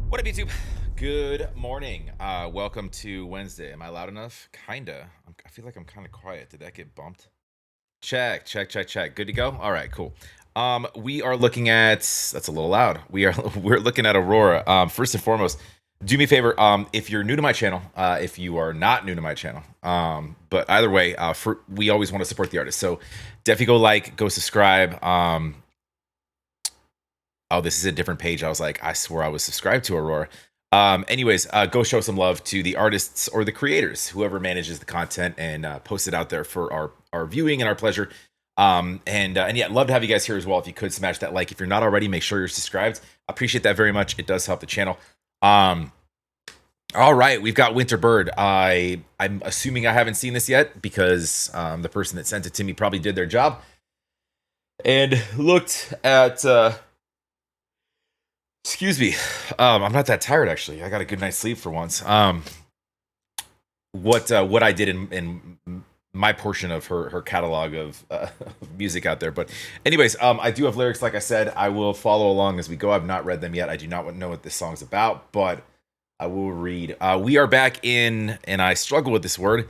What up, YouTube? Good morning. Welcome to Wednesday. Am I loud enough? Kinda. I feel like I'm kind of quiet. Did that get bumped? Check, check, check, check. Good to go. All right, cool. We are looking at. That's a little loud. We're looking at Aurora. First and foremost, do me a favor. If you're new to my channel, if you are not new to my channel, but either way, we always want to support the artist. So definitely go like, go subscribe. Oh, this is a different page. I was like, I swore I was subscribed to Aurora. Anyways, go show some love to the artists or the creators, whoever manages the content, and post it out there for our viewing and our pleasure. And yeah, love to have you guys here as well. If you could smash that like, if you're not already, make sure you're subscribed. I appreciate that very much. It does help the channel. Um, all right, we've got WinterBird. I'm assuming I haven't seen this yet because the person that sent it to me probably did their job and looked at. Excuse me. I'm not that tired actually. I got a good night's sleep for once. What I did in my portion of her catalog of music out there. But anyways, I do have lyrics. Like I said, I will follow along as we go. I've not read them yet. I do not know what this song's about, but I will read. We are back in, and I struggle with this word,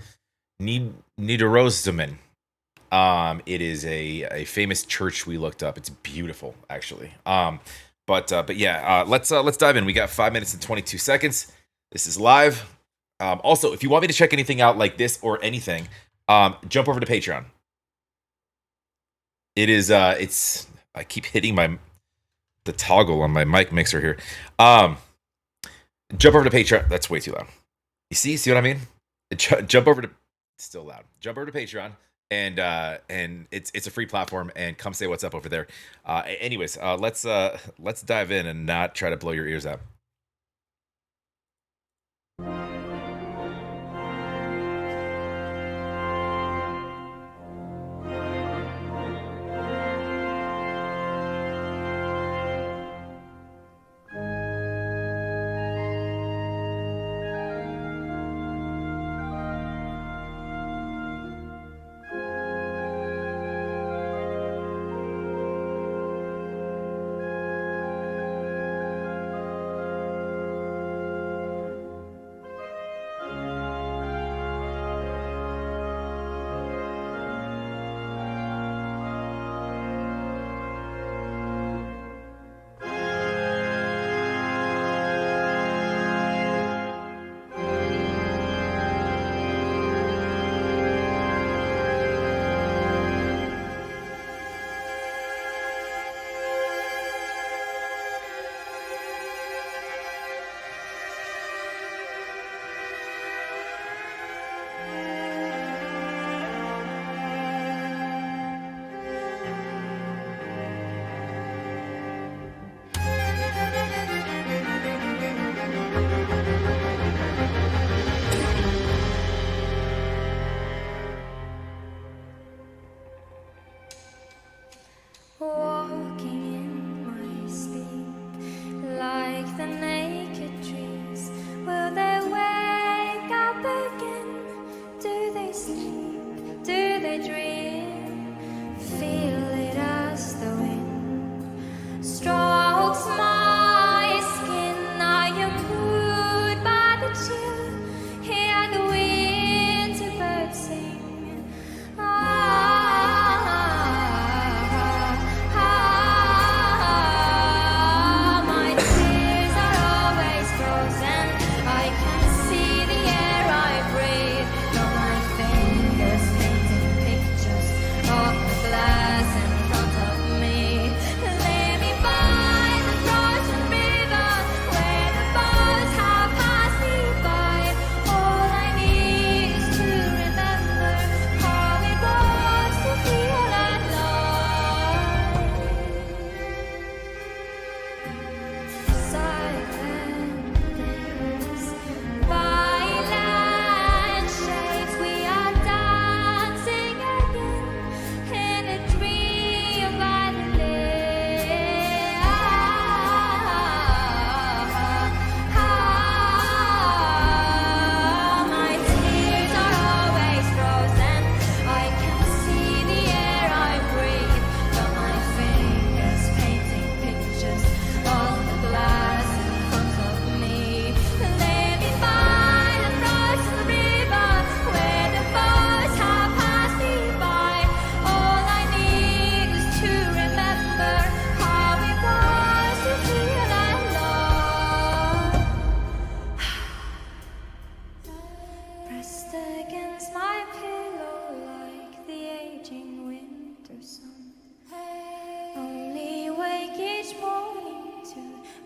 Nidarosdomen. It is a famous church we looked up. It's beautiful, actually. But yeah, let's dive in. We got 5 minutes and 22 seconds. This is live. Also, if you want me to check anything out like this or anything, jump over to Patreon. It is it's I keep hitting the toggle on my mic mixer here. Jump over to Patreon. That's way too loud. You see what I mean? Jump over to still loud. Jump over to Patreon and it's a free platform, and come say what's up over there. Anyways, let's dive in and not try to blow your ears out.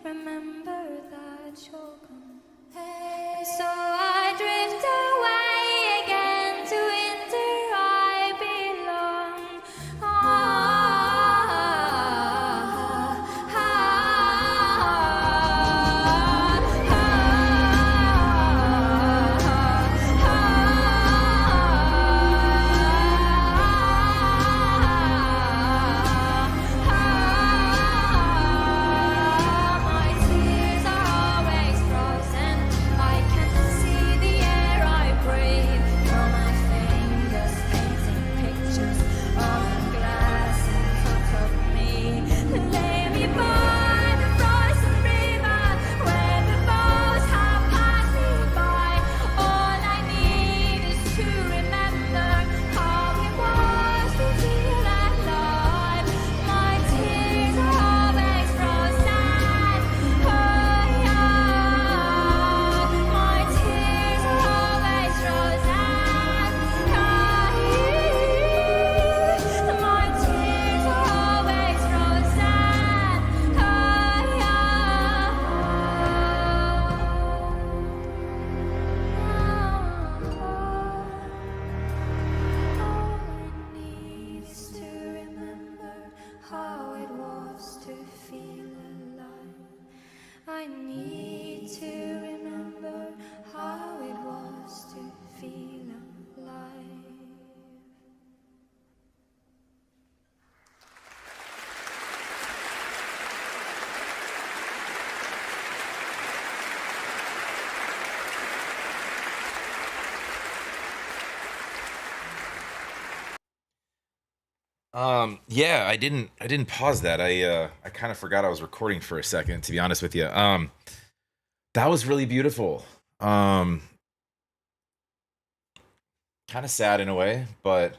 remember that you're gone. And so I drift away again to winter I belong. My tears are always frozen. I can't see the air I breathe. From my fingers painting pictures on glass in front of me. Lay me by the frozen river where the boats have passed me by. All I need is to remember how it was to feel alive. My tears are always frozen. Oh yeah. My tears are always frozen. My tears are always frozen. Needs to remember how it was to feel alive. I need to remember how it was to feel alive. Yeah, I didn't pause that. I kind of forgot I was recording for a second, to be honest with you. That was really beautiful. Um, Kind of sad in a way, but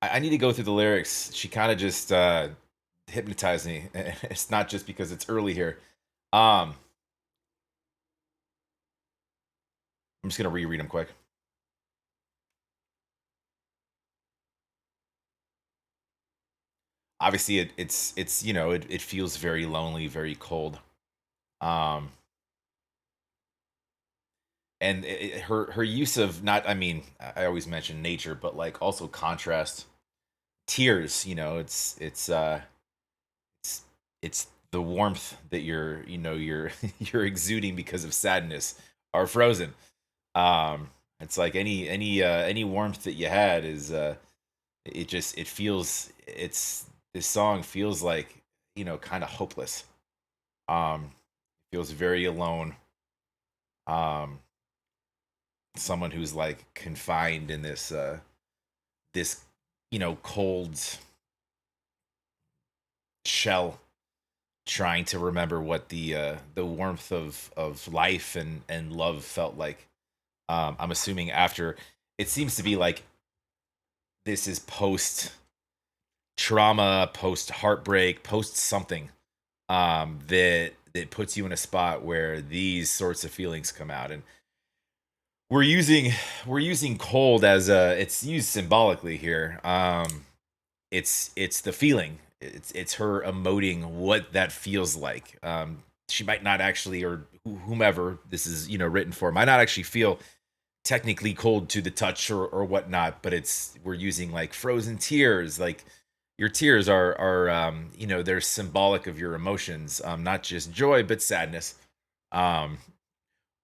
I need to go through the lyrics. She kind of just hypnotized me. It's not just because it's early here. Um, I'm just gonna reread them quick. Obviously, it's it feels very lonely, very cold. Um, and her use of, not, I mean, I always mention nature, but like also contrast, tears. It's it's the warmth that you're you're exuding because of sadness are frozen. It's like any warmth that you had is it feels, this song feels like, kind of hopeless. Feels very alone. Um, Someone who's like confined in this cold shell, trying to remember what the warmth of life and love felt like. I'm assuming after, it seems to be like this is post trauma, post heartbreak, post something, that puts you in a spot where these sorts of feelings come out. And we're using we're using cold as a, it's used symbolically here. It's the feeling. It's her emoting what that feels like. She might not actually, or whomever this is written for, might not actually feel technically cold to the touch or whatnot, but we're using like frozen tears. Like, your tears are they're symbolic of your emotions, not just joy but sadness, um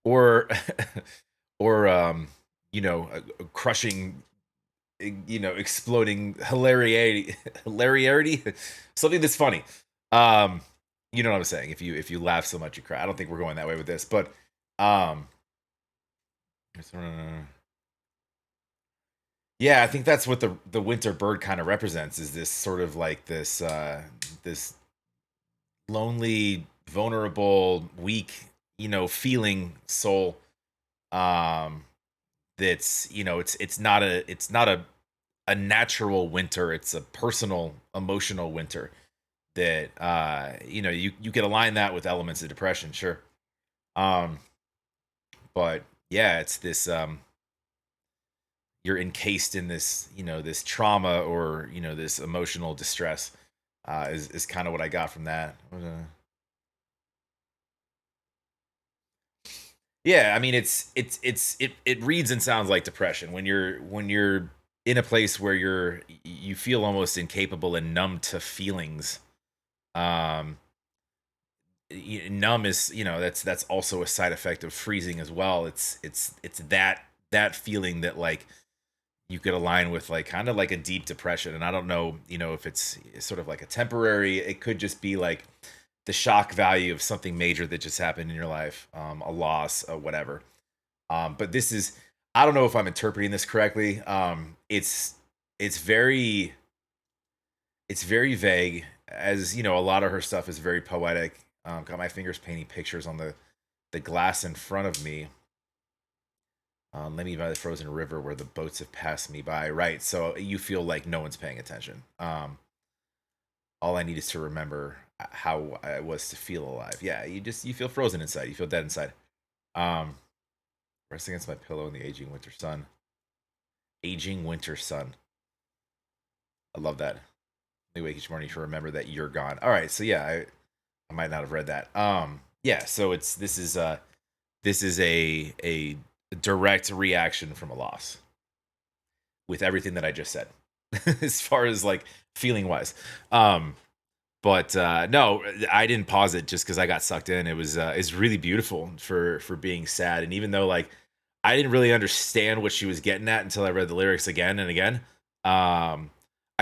or or a crushing, exploding hilarity, something that's funny. um you know what I'm saying? If you laugh so much you cry. I don't think we're going that way with this, but um yeah, I think that's what the winter bird kind of represents, is this sort of like this lonely, vulnerable, weak, feeling soul. Um, that's, it's not a natural winter. It's a personal, emotional winter that you could align that with elements of depression, sure. Um, but yeah, it's this you're encased in this, this trauma, or this emotional distress, is kind of what I got from that. Yeah, I mean it reads and sounds like depression when you're in a place where you feel almost incapable and numb to feelings. Um Numb is, that's also a side effect of freezing as well. It's that feeling that like you could align with like kind of like a deep depression. And I don't know, if it's sort of like a temporary, it could just be like the shock value of something major that just happened in your life, a loss, whatever. But this is, I don't know if I'm interpreting this correctly. It's very, it's very vague, as a lot of her stuff is very poetic. Got my fingers painting pictures on the glass in front of me. Let me by the frozen river where the boats have passed me by. Right, so you feel like no one's paying attention. All I need is to remember how I was to feel alive. Yeah, you feel frozen inside. You feel dead inside. Um, Rest against my pillow in the aging winter sun. Aging winter sun. I love that. Let me wake each morning to remember that you're gone. All right, so yeah, I might not have read that. Yeah, so this is a direct reaction from a loss with everything that I just said, as far as like feeling wise. But no, I didn't pause it just because I got sucked in. It was it's really beautiful for being sad, and even though like I didn't really understand what she was getting at until I read the lyrics again and again, I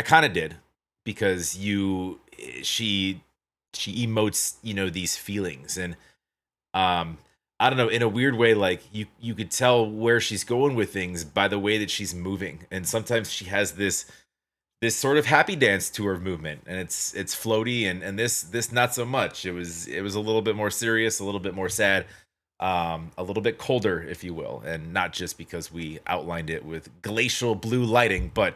kind of did, because she emotes these feelings, and I don't know, in a weird way, like you could tell where she's going with things by the way that she's moving, and sometimes she has this sort of happy dance to her movement, and it's floaty, and this not so much. It was a little bit more serious, a little bit more sad, a little bit colder, if you will, and not just because we outlined it with glacial blue lighting, but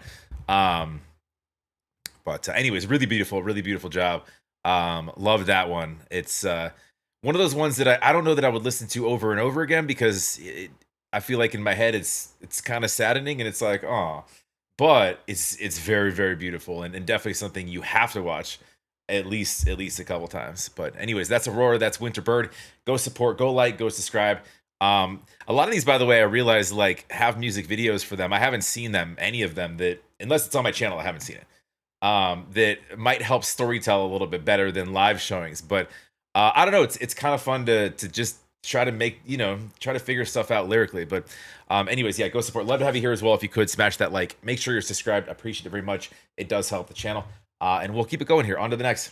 anyways, really beautiful job. Love that one. It's one of those ones that I don't know that I would listen to over and over again, because I feel like in my head it's kind of saddening, and it's like, oh, but it's very very beautiful, and definitely something you have to watch at least a couple times. But anyways, that's Aurora, that's WinterBird. Go support, go like, go subscribe. A lot of these, by the way, I realize like have music videos for them. I haven't seen them, any of them, that unless it's on my channel, I haven't seen it. That might help storytell a little bit better than live showings. But I don't know, it's kind of fun to just try to make, try to figure stuff out lyrically. But anyways, yeah, go support. Love to have you here as well. If you could smash that like, make sure you're subscribed. I appreciate it very much. It does help the channel. And we'll keep it going here. On to the next.